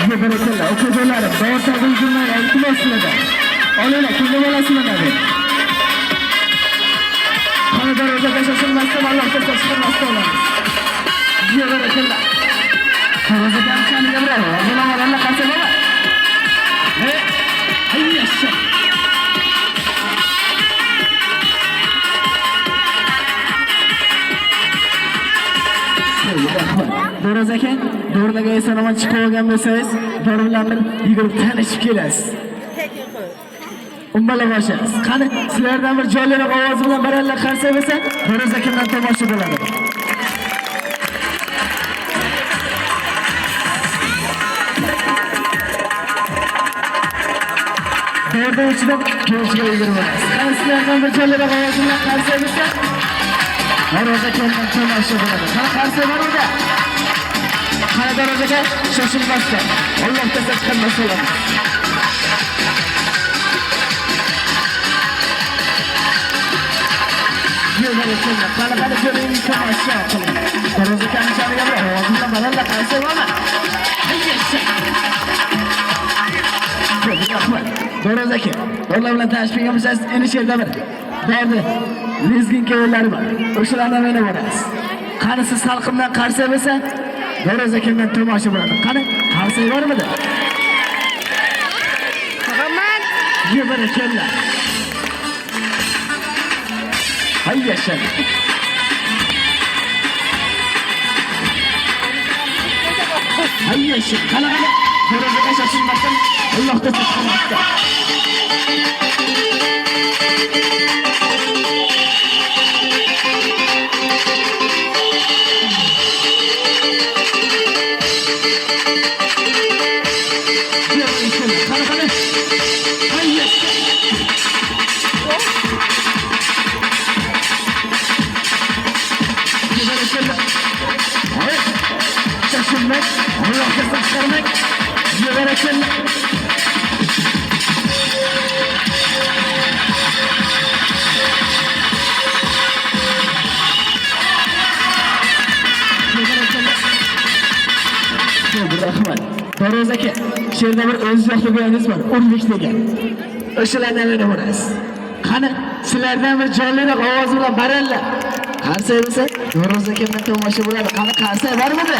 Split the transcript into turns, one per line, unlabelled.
Bereketler, okudular, doğru uygunlar, iltimasıyla. Öyle kimde belasıyla abi. Kanada roza kaşasılmazsa Allah'ta saçılmazsa olamaz. Bereketler. Roza kamçanı bravo. Buna Allah kalsa baba. Ve hayır yaşa. Doğru eken, doğrudagi esonaman chiqib olgan bo'lsangiz, doğru bilan bir yugurib tanishib kelasiz. Umbala boshlaymiz. Qani, sizlardan bir jonliroq ovoz bilan baralla qarsa bo'lsa, doğru ekandan tomosha bo'ladi. Doğru ichida ko'chga yuguramiz. Qani, sizlardan bir jonliroq ovoz bilan qarsa bo'lsa, doğru ekandan tomosha bo'ladi. Qani, qarsa bormi? Kanada rozaga shoshilmasdan Allohga chiqarmasa olamiz. Yo'qolishlar, qanaqa ko'ring tomosha qiling. Roza kamchaliga bir ovozini balandla qaysa bo'lma. Roza aka, ular bilan tanishib qolgan bo'lsangiz, endi sherda bir dardi, lezgin kelinlari bor. O'shalardan meni borasiz. Qani siz xalqimdan qarsa bo'lsa, Doğru ekandan tomosha bo'ladi. Qani, qarsak bormidi?
Muhammad.
Bereketlar. Hay yaşa. Hay yaşa. Qani, doğru kaşasılmasın Allohga chiqarmasdan. Allah'ta çıkarmak, bereketler. Rahmat. Feroz aka, sherda bir o'z yoqlagangiz bor, urlik degan. O'shalardan biri borasiz. Qani, sizlardan bir jonliroq ovoz bilan baralla qarsa bo'lsa, Feroz aka bilan tomosha bo'ladi. Qani, qarsa bormidi?